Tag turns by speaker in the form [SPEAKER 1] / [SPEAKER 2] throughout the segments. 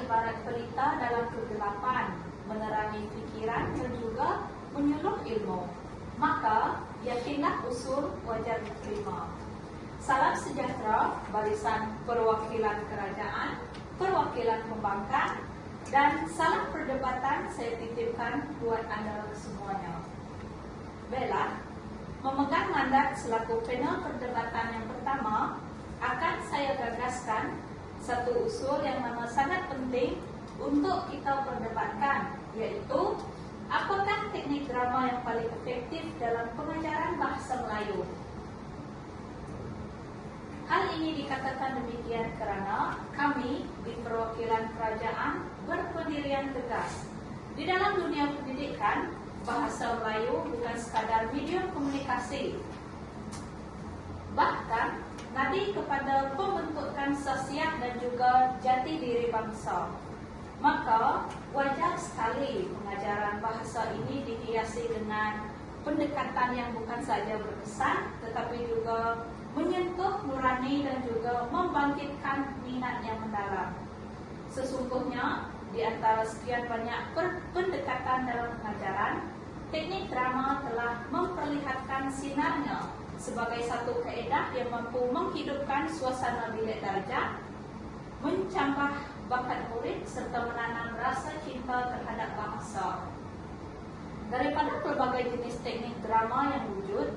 [SPEAKER 1] ibarat pelita dalam kegelapan, menerangi pikiran dan juga menyuluh ilmu. Maka, yakinlah usul wajar diterima. Salam sejahtera, barisan perwakilan kerajaan, perwakilan pembangkang, dan salam perdebatan saya titipkan buat anda semuanya. Baiklah, memegang mandat selaku panel perdebatan yang pertama, akan saya gagaskan satu usul yang memang sangat penting untuk kita perdebatkan, yaitu apakah teknik drama yang paling efektif dalam pengajaran bahasa Melayu? Hal ini dikatakan demikian kerana kami di perwakilan kerajaan berpendirian tegas. Di dalam dunia pendidikan, bahasa Melayu bukan sekadar medium komunikasi. Bahkan, nadi kepada pembentukan sosial dan juga jati diri bangsa. Maka, wajar sekali pengajaran bahasa ini dihiasi dengan pendekatan yang bukan saja berkesan, tetapi juga menyentuh nurani dan juga membangkitkan minat yang mendalam. Sesungguhnya, di antara sekian banyak pendekatan dalam pengajaran, teknik drama telah memperlihatkan sinarnya sebagai satu kaedah yang mampu menghidupkan suasana bilik darjah, mencambah bakat murid serta menanam rasa cinta terhadap bangsa. Daripada pelbagai jenis teknik drama yang wujud,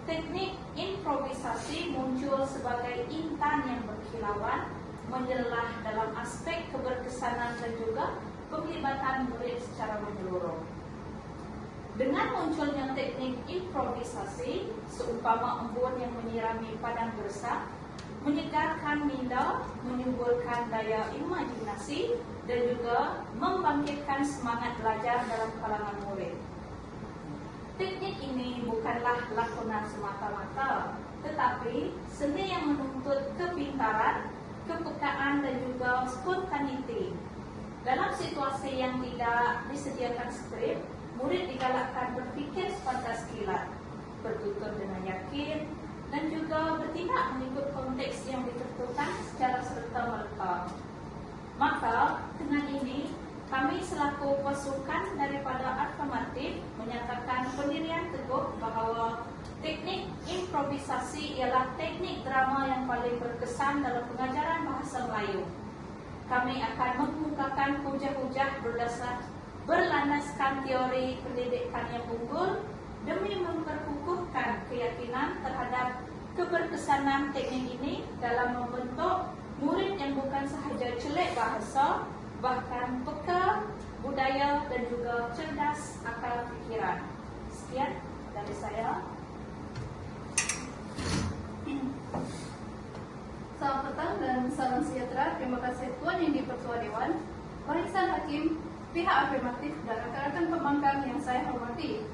[SPEAKER 1] teknik improvisasi muncul sebagai intan yang berkilauan, menyelah dalam aspek keberkesanan dan juga penglibatan murid secara menyeluruh. Dengan munculnya teknik improvisasi, seumpama embun yang menyirami padang gersang, menyegarkan minda, menimbulkan daya imajinasi dan juga membangkitkan semangat belajar dalam kalangan murid. Teknik ini bukanlah lakonan semata-mata, tetapi seni yang menuntut kepintaran, kepekaan dan juga spontaniti. Dalam situasi yang tidak disediakan skrip, murid digalakkan berfikir sepantas kilat, bertutur dengan yakin, dan juga bertindak mengikut konteks yang ditentukan secara serta-merta. Maka, dengan ini, kami selaku pasukan daripada Afirmatif menyatakan pendirian teguh bahawa teknik improvisasi ialah teknik drama yang paling berkesan dalam pengajaran bahasa Melayu. Kami akan mengemukakan hujah-hujah berlandaskan teori pendidikan yang unggul demi memperkukuhkan keyakinan terhadap keberkesanan teknik ini dalam membentuk murid yang bukan sahaja celik bahasa, bahkan peka budaya dan juga cerdas akal fikiran. Sekian dari saya.
[SPEAKER 2] Selamat petang dan salam sejahtera. Terima kasih Tuan Yang di-Pertua Dewan, barisan hakim, pihak Afirmatif dan rakan-rakan pembangkang yang saya hormati.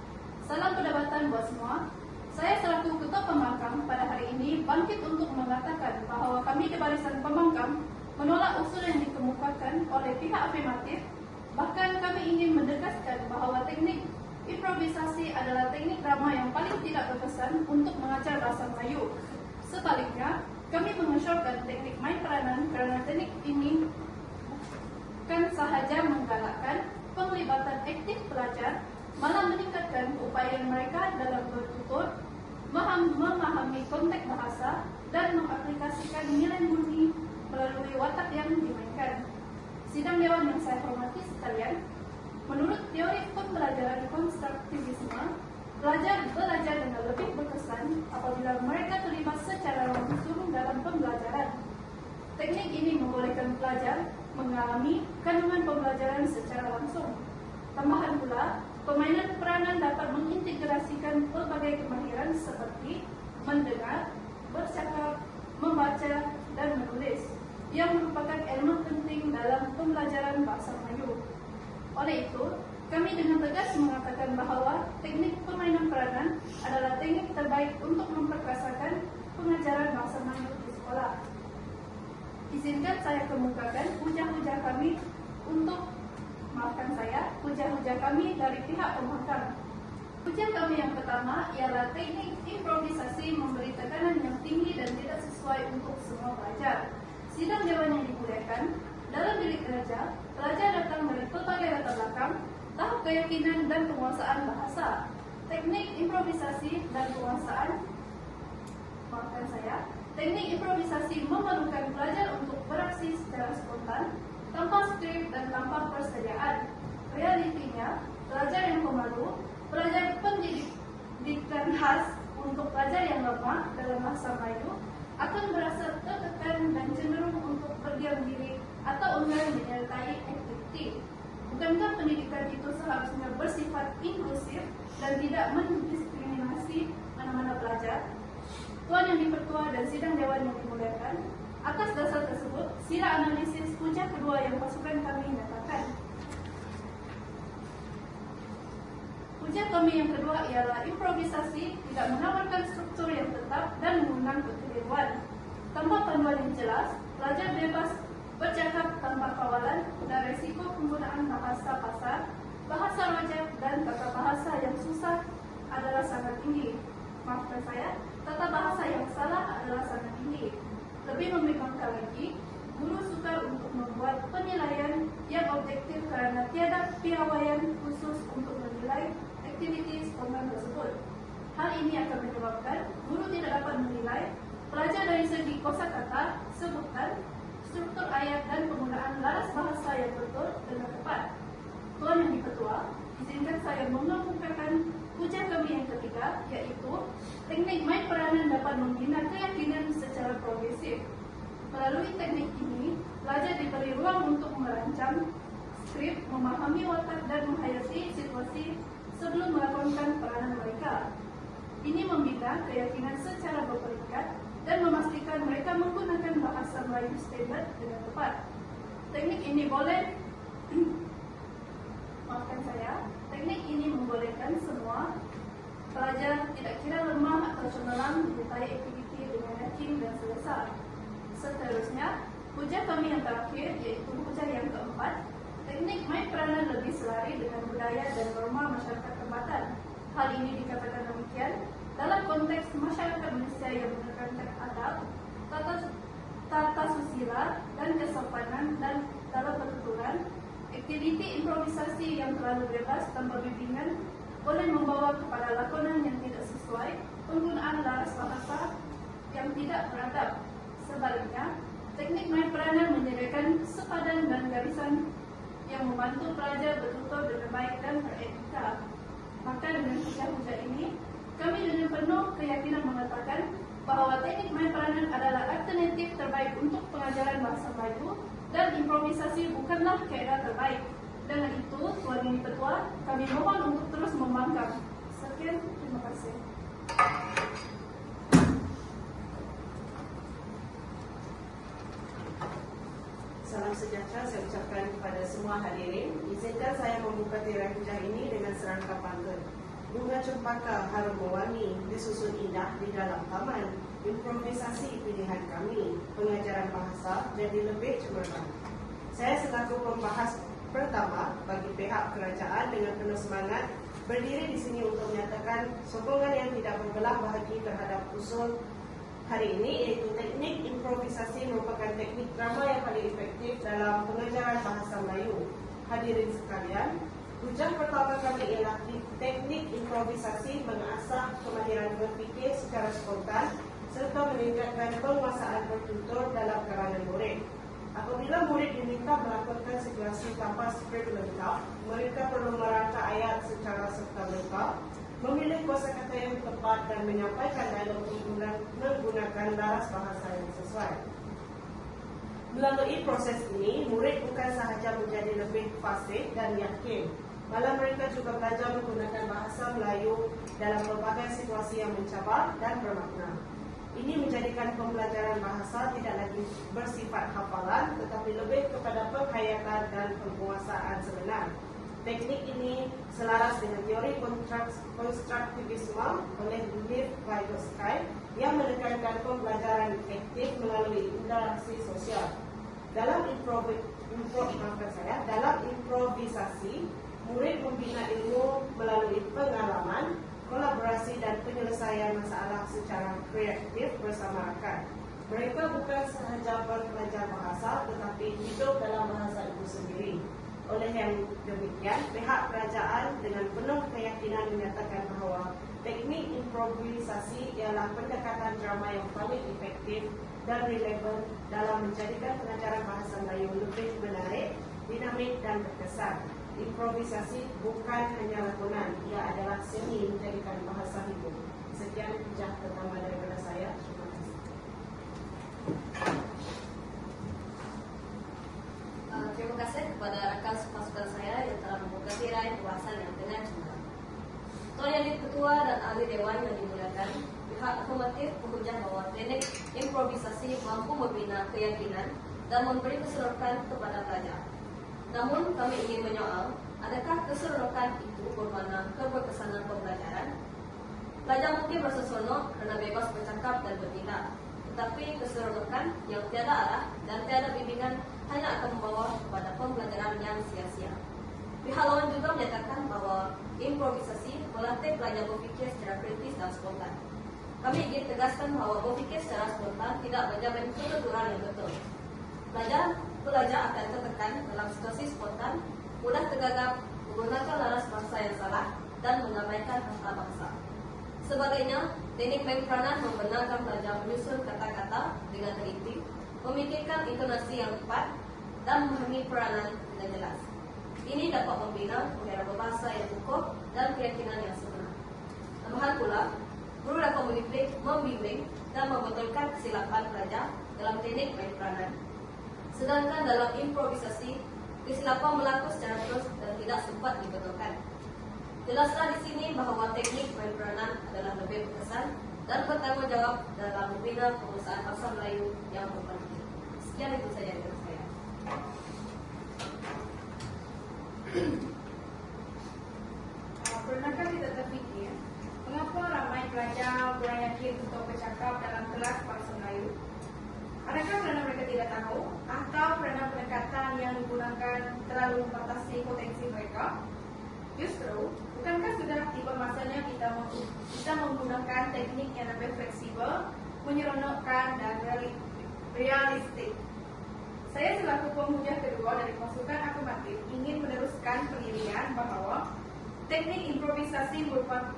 [SPEAKER 2] Salam perdebatan buat semua. Saya selaku Ketua Pembangkang pada hari ini bangkit untuk mengatakan bahawa kami di barisan pembangkang menolak usul yang dikemukakan oleh pihak Afirmatif. Bahkan kami ingin menegaskan bahawa teknik improvisasi adalah teknik drama yang paling tidak berkesan untuk mengajar bahasa Melayu. Sebaliknya, kami mengesyorkan teknik main peranan kerana teknik ini bukan sahaja menggalakkan penglibatan aktif pelajar, malah meningkatkan upaya mereka dalam bertutur, memahami konteks bahasa dan mengaplikasikan nilai murni melalui watak yang dimainkan. Sidang Dewan yang saya hormati sekalian, menurut teori pembelajaran konstruktivisme, pelajar belajar dengan lebih berkesan apabila mereka terlibat secara langsung dalam pembelajaran. Teknik ini membolehkan pelajar mengalami kandungan pembelajaran secara langsung. Tambahan pula, permainan peranan dapat mengintegrasikan pelbagai kemahiran seperti mendengar, bercakap, membaca, dan menulis, yang merupakan elemen penting dalam pembelajaran bahasa Melayu. Oleh itu, kami dengan tegas mengatakan bahawa teknik permainan peranan adalah teknik terbaik untuk memperkasakan pengajaran bahasa Melayu di sekolah. Izinkan saya kemukakan hujah-hujah kami hujah-hujah kami dari pihak pembangkang. Hujah kami yang pertama ialah teknik improvisasi memberi tekanan yang tinggi dan tidak sesuai untuk semua pelajar. Sidang Dewan yang dimuliakan, Dalam bilik belajar, pelajar datang dari berbagai latar belakang, tahap keyakinan dan penguasaan bahasa, teknik improvisasi dan penguasaan. Teknik improvisasi memerlukan pelajar untuk beraksi secara spontan, tanpa skrip dan tanpa persediaan. Realitinya, pelajar yang pemalu, pelajar pendidikan khas untuk pelajar yang lemah dalam bahasa Melayu akan merasa tertekan dan cenderung untuk berdiam diri atau enggan menyertai aktiviti. Bukankah pendidikan itu seharusnya bersifat inklusif dan tidak mendiskriminasi mana-mana pelajar? Tuan Yang Dipertua dan sidang dewan yang dimuliakan, atas dasar tersebut, sila analisis puja kedua yang pasukan kami nyatakan. Puja kami yang kedua ialah improvisasi tidak menawarkan struktur yang tetap dan mengundang kekeliruan. Tanpa panduan yang jelas, pelajar bebas bercakap tanpa kawalan dan resiko penggunaan bahasa pasar, bahasa rojak dan tata bahasa yang susah adalah sangat tinggi. Maafkan saya, tata bahasa yang salah adalah sangat tinggi. Lebih membingungkan lagi, guru sukar untuk membuat penilaian yang objektif karena tiada piawaian khusus untuk menilai aktiviti spontan tersebut. Hal ini akan menyebabkan guru tidak dapat menilai pelajar dari segi kosakata, sebutan, struktur ayat dan penggunaan laras bahasa yang betul dan tepat. Tuan Yang Dipertua, izinkan saya mengemukakan puja kami yang ketiga, yaitu teknik main peranan dapat membina keyakinan secara progresif. Melalui teknik ini, pelajar diberi ruang untuk merancang skrip, memahami watak dan menghayati situasi sebelum melakukan peranan mereka. Ini membina keyakinan secara berperingkat dan memastikan mereka menggunakan bahasa Melayu standard dengan tepat. Teknik ini teknik ini membolehkan semua pelajar tidak kira lemah atau cemerlang menyertai aktiviti dengan yakin dan selesa. Seterusnya, puja kami yang terakhir yaitu puja yang keempat, teknik main peranan lebih selari dengan budaya dan norma masyarakat tempatan. Hal ini dikatakan demikian dalam konteks masyarakat Malaysia yang menekankan adab, tata susila dan kesopanan dan dalam pertuturan. Aktiviti improvisasi yang terlalu bebas tanpa bimbingan boleh membawa kepada lakonan yang tidak sesuai, penggunaan laras bahasa yang tidak beradab. Sebaliknya, teknik main peranan menyediakan sepadan dan garisan yang membantu pelajar bertutur dengan baik dan beretika. Maka dengan puja-puja ini, kami dengan penuh keyakinan mengatakan bahawa teknik main peranan adalah alternatif terbaik untuk pengajaran bahasa Melayu dan improvisasi bukanlah kaedah terbaik. Dengan itu, Tuan Yang Dipertua, kami mohon untuk terus membangkang. Sekian, terima kasih.
[SPEAKER 3] Salam sejahtera saya ucapkan kepada semua hadirin. Izinkan saya membuka tirai puja ini dengan serangkap pantun. Bunga cempaka harum mewangi, disusun indah di dalam taman. Improvisasi pilihan kami, pengajaran bahasa jadi lebih cemerlang. Saya selaku pembahas pertama bagi pihak kerajaan dengan penuh semangat berdiri di sini untuk menyatakan sokongan yang tidak berbelah bahagi terhadap usul hari ini, iaitu teknik improvisasi merupakan teknik drama yang paling efektif dalam pengajaran bahasa Melayu. Hadirin sekalian, ujian pertama kami ialah teknik improvisasi mengasah kemahiran berfikir secara spontan serta meningkatkan penguasaan bertutur dalam kalangan murid. Apabila murid diminta melakukan situasi tanpa skrip lengkap, mereka perlu merangka ayat secara serta-merta, memilih kosakata yang tepat dan menyampaikan dialog menggunakan laras bahasa yang sesuai. Melalui proses ini, murid bukan sahaja menjadi lebih fasih dan yakin, malah mereka juga belajar menggunakan bahasa Melayu dalam berbagai situasi yang mencabar dan bermakna. Ini menjadikan pembelajaran bahasa tidak lagi bersifat hafalan, tetapi lebih kepada penghayatan dan penguasaan sebenar. Teknik ini selaras dengan teori konstruktivisme oleh Liv Vygotsky yang menekankan pembelajaran aktif melalui interaksi sosial. Dalam improvisasi, murid membina ilmu melalui pengalaman, kolaborasi dan penyelesaian masalah secara kreatif bersama rakan. Mereka bukan sahaja pelajar bahasa tetapi hidup dalam bahasa itu sendiri. Oleh yang demikian, pihak kerajaan dengan penuh keyakinan menyatakan bahawa teknik improvisasi ialah pendekatan drama yang paling efektif dan relevan dalam menjadikan pengajaran bahasa Melayu lebih menarik, dinamik dan berkesan. Improvisasi bukan hanya lakonan, ia adalah seni menjadikan bahasa hidup. Sekian hujah pertama daripada saya. Terima kasih.
[SPEAKER 4] Terima kasih kepada rakan pasukan saya yang telah membuka tirai pembahasan yang dengan cemerlang. Tuan Yang Ketua dan ahli Dewan yang dimuliakan, pihak afirmatif menghujah bahwa teknik improvisasi mampu membina keyakinan dan memberi keseronokan kepada pelajar. Namun kami ingin menyoal, adakah keseronokan itu bermakna keberkesanan pembelajaran? Pelajar mungkin merasa seronok kerana bebas bercakap dan bertindak, tetapi keseronokan yang tiada arah dan tiada bimbingan hanya akan membawa kepada pembelajaran yang sia-sia. Pihak lawan juga menyatakan bahawa improvisasi melatih pelajar berfikir secara kritis dan spontan. Kami ingin tegaskan bahawa berfikir secara spontan tidak menjamin kebetulan yang betul. Pelajar akan tertekan dalam situasi spontan, mudah tergagap, menggunakan laras bahasa yang salah dan mengabaikan kata bangsa. Sebagainya, teknik main peranan membenarkan pelajar menyusun kata-kata dengan teliti, memikirkan intonasi yang tepat dan memahami peranan dengan jelas. Ini dapat membina pengira berbahasa yang kukuh dan keyakinan yang sebenar. Tambahan pula, guru dapat membimbing dan membetulkan kesilapan pelajar dalam teknik main peranan. Sedangkan dalam improvisasi, kesilapan berlaku secara terus dan tidak sempat dibetulkan. Jelaslah di sini bahawa teknik main peranan adalah lebih berkesan dan bertanggungjawab dalam membina pengusahaan bahasa Melayu yang berkualitas. Sekian itu saja dari saya.
[SPEAKER 2] Pernahkah kita terfikir mengapa ramai pelajar kurang yakin untuk bercakap dalam kelas bahasa Melayu? Adakah kerana mereka tidak tahu atau kerana pendekatan yang digunakan terlalu membatasi potensi mereka? Justru, bukankah sudah tiba masanya kita menggunakan teknik yang lebih fleksibel, menyeronokkan dan realistik? Saya selaku penghujah kedua dari pasukan afirmatif ingin meneruskan pendirian bahawa teknik improvisasi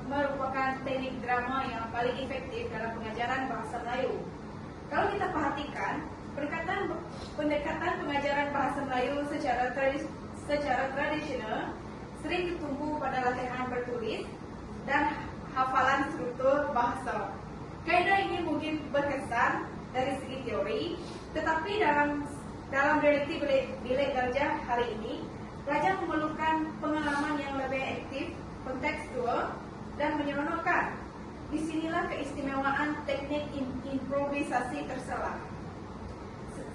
[SPEAKER 2] merupakan teknik drama yang paling efektif dalam pengajaran bahasa Melayu. Kalau kita perhatikan, pendekatan pengajaran bahasa Melayu secara tradisional sering bertumpu pada latihan bertulis dan hafalan struktur bahasa. Kaedah ini mungkin berkesan dari segi teori, tetapi dalam realiti bilik darjah hari ini, pelajar memerlukan pengalaman yang lebih aktif, kontekstual, dan menyeronokkan. Disinilah keistimewaan teknik improvisasi terselah.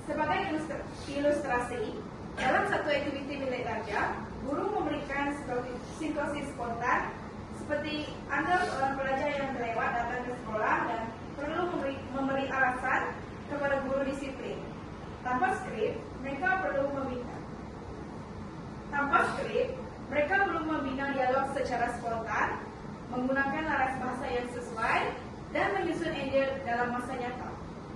[SPEAKER 2] Sebagai ilustrasi, dalam satu aktiviti bilik darjah, guru memberikan situasi spontan seperti anda seorang pelajar yang terlewat datang ke sekolah dan perlu memberi alasan kepada guru disiplin. Tanpa skrip, mereka perlu membina dialog secara spontan, menggunakan laras bahasa yang sesuai, dan menyusun ide dalam masa nyata.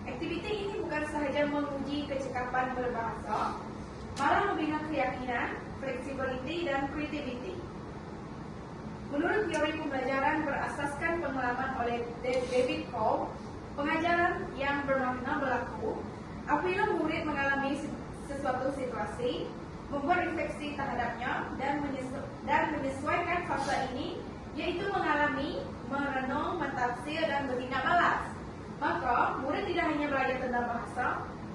[SPEAKER 2] Aktiviti ini bukan sahaja menguji kecekapan berbahasa, malah membina keyakinan, fleksibilitas dan kreativiti. Menurut teori pembelajaran berasaskan pengalaman oleh David Cole, pengajaran yang bermakna berlaku apabila murid mengalami sesuatu situasi, membuat refleksi terhadapnya dan menyesuaikan fasa ini, yaitu mengalami, merenung, mentafsir dan bertindak balas. Maka, murid tidak hanya belajar tentang bahasa,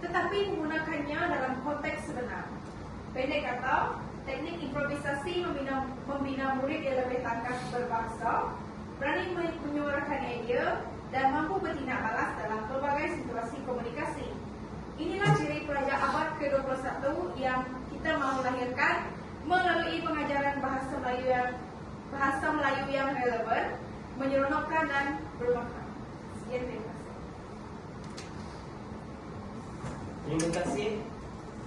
[SPEAKER 2] tetapi menggunakannya dalam konteks sebenar. Pendek kata, teknik improvisasi membina murid yang lebih tangkas berbahasa, berani menyuarakan idea, dan mampu bertindak balas dalam pelbagai situasi komunikasi. Inilah ciri pelajar abad ke-21 yang kita mahu lahirkan melalui pengajaran bahasa Melayu yang relevan, menyeronokkan dan bermakna. Sekian, terima kasih.
[SPEAKER 5] Terima kasih.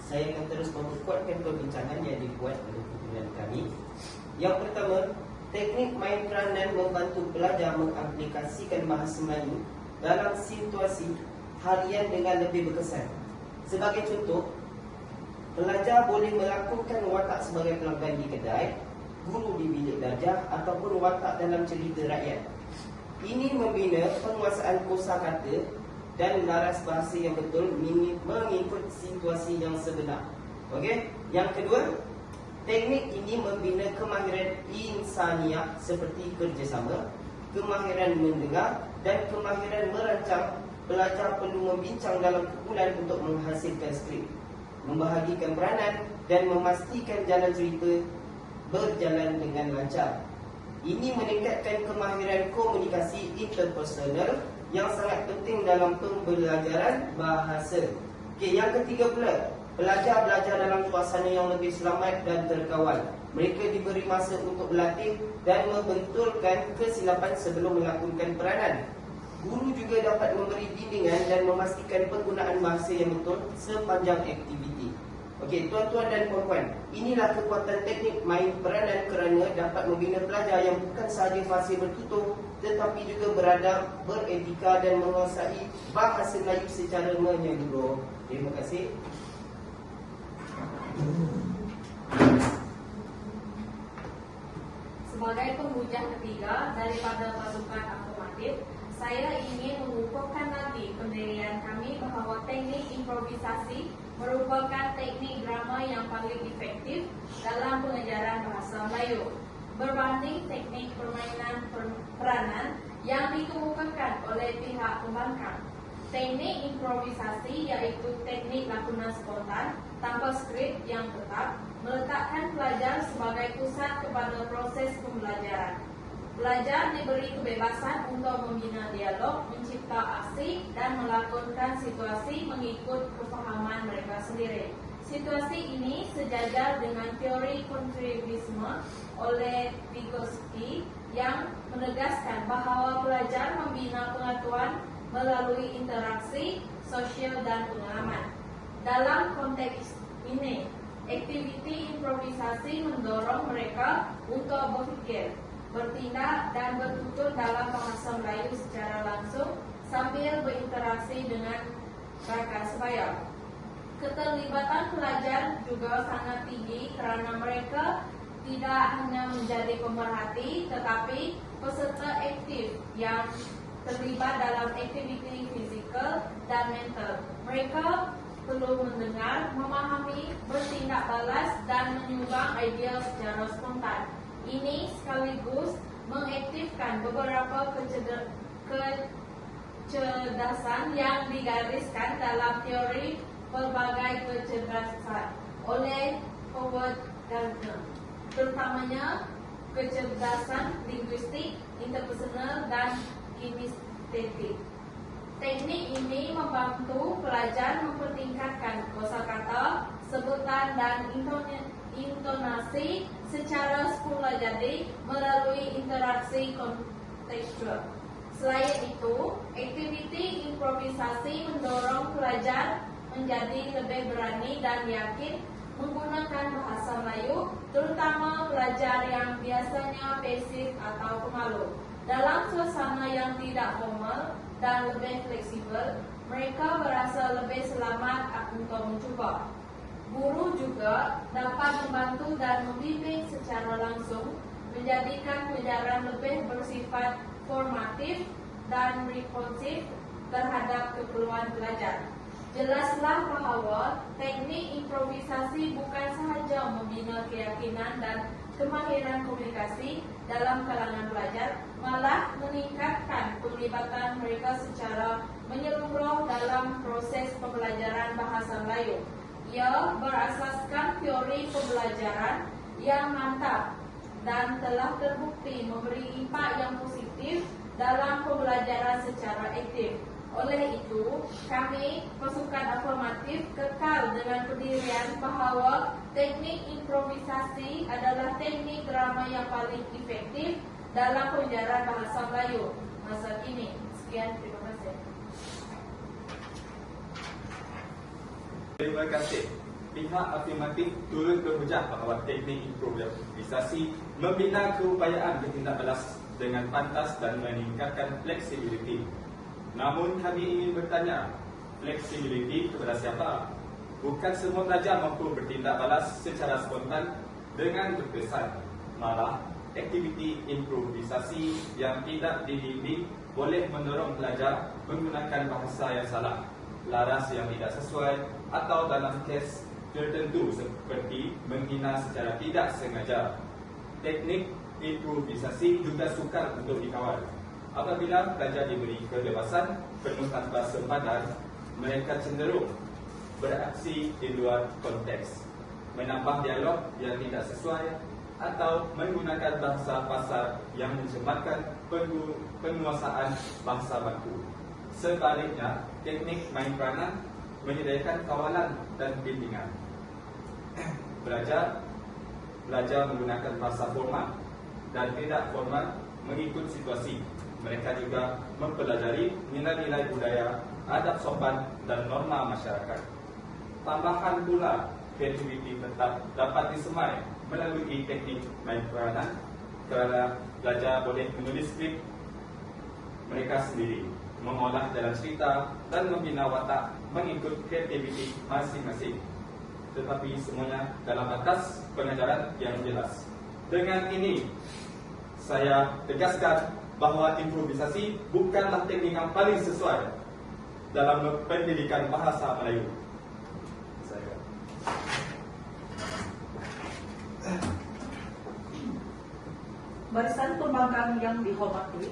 [SPEAKER 5] Saya akan terus memperkuatkan perbincangan yang dibuat oleh pimpinan kami. Yang pertama, teknik main peranan membantu pelajar mengaplikasikan bahasa Melayu dalam situasi harian dengan lebih berkesan. Sebagai contoh, pelajar boleh melakukan watak sebagai pelanggan di kedai, guru di bilik darjah ataupun watak dalam cerita rakyat. Ini membina penguasaan kosakata dan laras bahasa yang betul mengikut situasi yang sebenar. Okey, yang kedua, teknik ini membina kemahiran insaniah seperti kerjasama, kemahiran mendengar dan kemahiran merancang. Pelajar perlu membincang dalam kumpulan untuk menghasilkan skrip, membahagikan peranan dan memastikan jalan cerita berjalan dengan lancar. Ini meningkatkan kemahiran komunikasi interpersonal yang sangat penting dalam pembelajaran bahasa. Okey, yang ketiga pula, pelajar belajar dalam suasana yang lebih selamat dan terkawal. Mereka diberi masa untuk berlatih dan membentulkan kesilapan sebelum melakukan peranan. Guru juga dapat memberi bimbingan dan memastikan penggunaan bahasa yang betul sepanjang aktiviti. Okey, tuan-tuan dan puan-puan, inilah kekuatan teknik main peranan kerana dapat membina pelajar yang bukan sahaja fasih bertutur tetapi juga beradab, beretika dan menguasai bahasa Melayu secara menyeluruh. Terima kasih.
[SPEAKER 1] Sebagai penghujah ketiga daripada pasukan afirmatif, saya ingin mengukuhkan lagi pendirian kami bahawa teknik improvisasi merupakan teknik drama yang paling efektif dalam pengajaran bahasa Melayu berbanding teknik permainan peranan yang dikemukakan oleh pihak pembangkang. Teknik improvisasi iaitu teknik lakonan spontan tanpa skrip yang tetap meletakkan pelajar sebagai pusat kepada proses pembelajaran. Pelajar diberi kebebasan untuk membina dialog, mencipta aksi dan melakonkan situasi mengikut kefahaman mereka sendiri. Situasi ini sejajar dengan teori kontribuisme oleh Vygotsky yang menegaskan bahawa pelajar membina pengetahuan melalui interaksi sosial dan pengalaman. Dalam konteks ini, aktiviti improvisasi mendorong mereka untuk berfikir, bertindak dan bertutur dalam bahasa Melayu secara langsung sambil berinteraksi dengan rakan sebaya. Keterlibatan pelajar juga sangat tinggi kerana mereka tidak hanya menjadi pemerhati tetapi peserta aktif yang terlibat dalam aktiviti fizikal dan mental. Mereka perlu mendengar, memahami, bertindak balas dan menyumbang idea secara spontan. Ini sekaligus mengaktifkan beberapa kecerdasan yang digariskan dalam teori pelbagai kecerdasan oleh Howard Gardner, terutamanya kecerdasan linguistik, interpersonal dan kinestetik. Teknik ini membantu pelajar mempertingkatkan kosakata, sebutan dan intonasi secara semula jadi melalui interaksi kontekstual. Selain itu, aktiviti improvisasi mendorong pelajar menjadi lebih berani dan yakin menggunakan bahasa Melayu, terutama pelajar yang biasanya pasif atau pemalu. Dalam suasana yang tidak formal dan lebih fleksibel, mereka berasa lebih selamat untuk mencuba. Guru juga dapat membantu dan membimbing secara langsung, menjadikan pelajaran lebih bersifat formatif dan responsif terhadap keperluan pelajar. Jelaslah bahawa teknik improvisasi bukan sahaja membina keyakinan dan kemahiran komunikasi dalam kalangan pelajar, malah meningkatkan penglibatan mereka secara menyeluruh dalam proses pembelajaran bahasa Melayu. Ia berasaskan teori pembelajaran yang mantap dan telah terbukti memberi impak yang positif dalam pembelajaran secara aktif. Oleh itu, kami pasukan afirmatif kekal dengan pendirian bahawa teknik improvisasi adalah teknik drama yang paling efektif dalam pengajaran bahasa Melayu masa kini. Sekian, terima kasih.
[SPEAKER 6] Terima kasih. Pihak afirmatif turut berhujah bahawa teknik improvisasi membina keupayaan bertindak balas dengan pantas dan meningkatkan fleksibiliti. Namun kami ingin bertanya, fleksibiliti kepada siapa. Bukan semua pelajar mampu bertindak balas secara spontan dengan terkesan. Malah, aktiviti improvisasi yang tidak dibimbing boleh mendorong pelajar menggunakan bahasa yang salah, laras yang tidak sesuai, atau dalam kes tertentu seperti menghina secara tidak sengaja. Teknik improvisasi juga sukar untuk dikawal. Apabila pelajar diberi kebebasan penuh tanpa sempadan, mereka cenderung beraksi di luar konteks, menambah dialog yang tidak sesuai, atau menggunakan bahasa pasar yang mencemarkan penguasaan bahasa baku. Sebaliknya, teknik main peranan menyediakan kawalan dan bimbingan. Belajar menggunakan bahasa formal dan tidak formal mengikut situasi. Mereka juga mempelajari nilai-nilai budaya, adab sopan dan norma masyarakat. Tambahan pula, kreativiti tetap dapat disemai melalui teknik main peranan kerana pelajar boleh menulis skrip mereka sendiri, mengolah jalan cerita dan membina watak mengikut kreativiti masing-masing. Tetapi semuanya dalam batas pengajaran yang jelas. Dengan ini, saya tegaskan bahawa improvisasi bukanlah teknik yang paling sesuai dalam pendidikan bahasa Melayu.
[SPEAKER 1] Barisan pembangkang yang dihormati,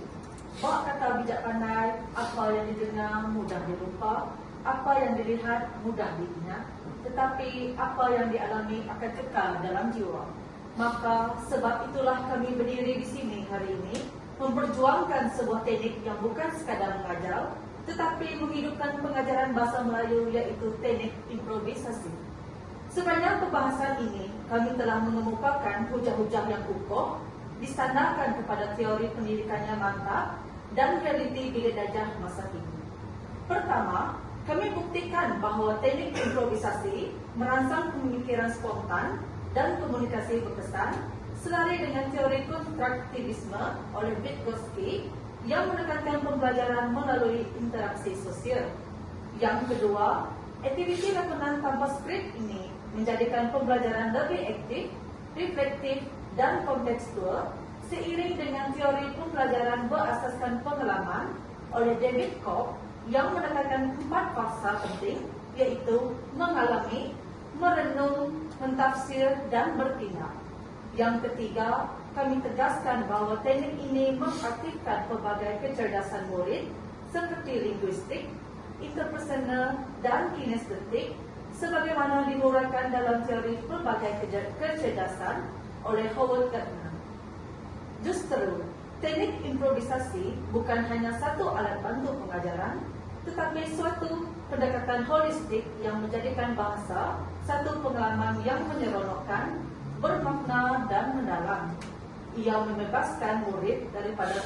[SPEAKER 1] bak kata bijak pandai, apa yang didengar mudah dilupa, apa yang dilihat mudah diingat, tetapi apa yang dialami akan kekal dalam jiwa. Maka sebab itulah kami berdiri di sini hari ini, memperjuangkan sebuah teknik yang bukan sekadar mengajar, tetapi menghidupkan pengajaran bahasa Melayu, iaitu teknik improvisasi. Sepanjang pembahasan ini, kami telah mengemukakan hujah-hujah yang kukuh, disandarkan kepada teori pendidikan yang mantap dan realiti bilik darjah masa kini. Pertama, kami buktikan bahawa teknik improvisasi merangsang pemikiran spontan dan komunikasi berkesan selari dengan teori konstruktivisme oleh Vygotsky yang menekankan pembelajaran melalui interaksi sosial. Yang kedua, aktiviti lakonan tanpa skrip ini menjadikan pembelajaran lebih aktif, reflektif dan kontekstual seiring dengan teori pembelajaran berasaskan pengalaman oleh David Koch yang menekankan 4 fasa penting, iaitu mengalami, merenung, mentafsir dan bertindak. Yang ketiga, kami tegaskan bahawa teknik ini mengaktifkan pelbagai kecerdasan murid seperti linguistik, interpersonal dan kinestetik sebagaimana diuraikan dalam teori pelbagai kecerdasan oleh Howard Gardner. Justru, teknik improvisasi bukan hanya satu alat bantu pengajaran, tetapi suatu pendekatan holistik yang menjadikan bahasa satu pengalaman yang menyeronokkan, bermakna dan mendalam. Ia membebaskan murid daripada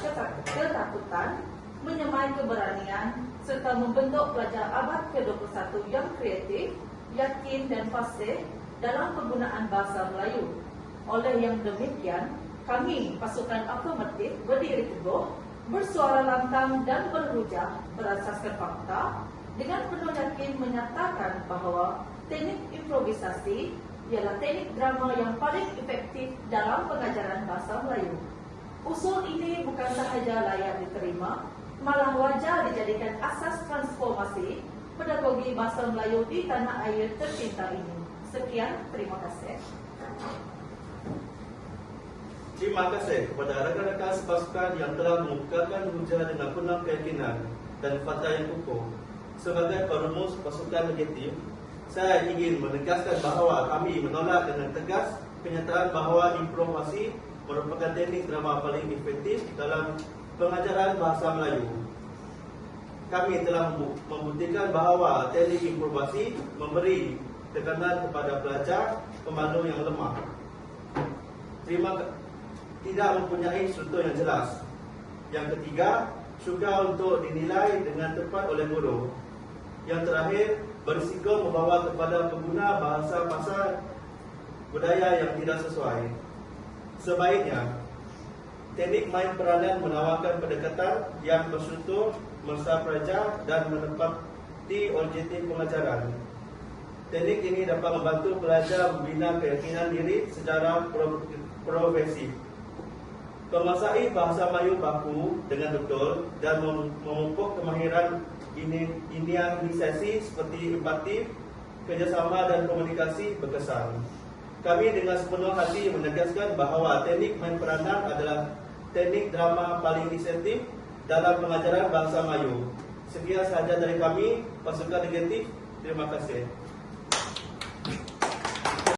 [SPEAKER 1] ketakutan, menyemai keberanian, serta membentuk pelajar abad ke-21 yang kreatif, yakin dan fasih dalam penggunaan bahasa Melayu. Oleh yang demikian, kami, pasukan afirmatif, berdiri teguh, bersuara lantang dan berhujah berasaskan fakta, dengan penuh yakin menyatakan bahawa teknik improvisasi ialah teknik drama yang paling efektif dalam pengajaran bahasa Melayu. Usul ini bukan sahaja layak diterima, malah wajar dijadikan asas transformasi pedagogi bahasa Melayu di tanah air tercinta ini. Sekian, terima kasih.
[SPEAKER 7] Terima kasih kepada rakan-rakan sepasukan yang telah mengukakan hujah dengan penuh keyakinan dan fakta yang kukuh. Sebagai perumus pasukan negatif, saya ingin menegaskan bahawa kami menolak dengan tegas kenyataan bahawa improvisasi merupakan teknik drama paling efektif dalam pengajaran bahasa Melayu. Kami telah membuktikan bahawa teknik improvisasi memberi tekanan kepada pelajar pemalu yang lemah, tidak mempunyai struktur yang jelas. Yang ketiga, sukar untuk dinilai dengan tepat oleh guru. Yang terakhir, berisiko membawa kepada pengguna bahasa pasar budaya yang tidak sesuai. Sebaiknya, teknik main peranan menawarkan pendekatan yang berstruktur, mesra pelajar dan menepati aktiviti objektif pengajaran. Teknik ini dapat membantu pelajar membina keyakinan diri secara progresif, menguasai bahasa Melayu baku dengan betul dan memupuk kemahiran inisiasi seperti empati, kerjasama dan komunikasi berkesan. Kami dengan sepenuh hati menegaskan bahawa teknik main peranan adalah teknik drama paling inisiatif dalam pengajaran bahasa Melayu. Sekian sahaja dari kami, Pasukan Negatif. Terima kasih.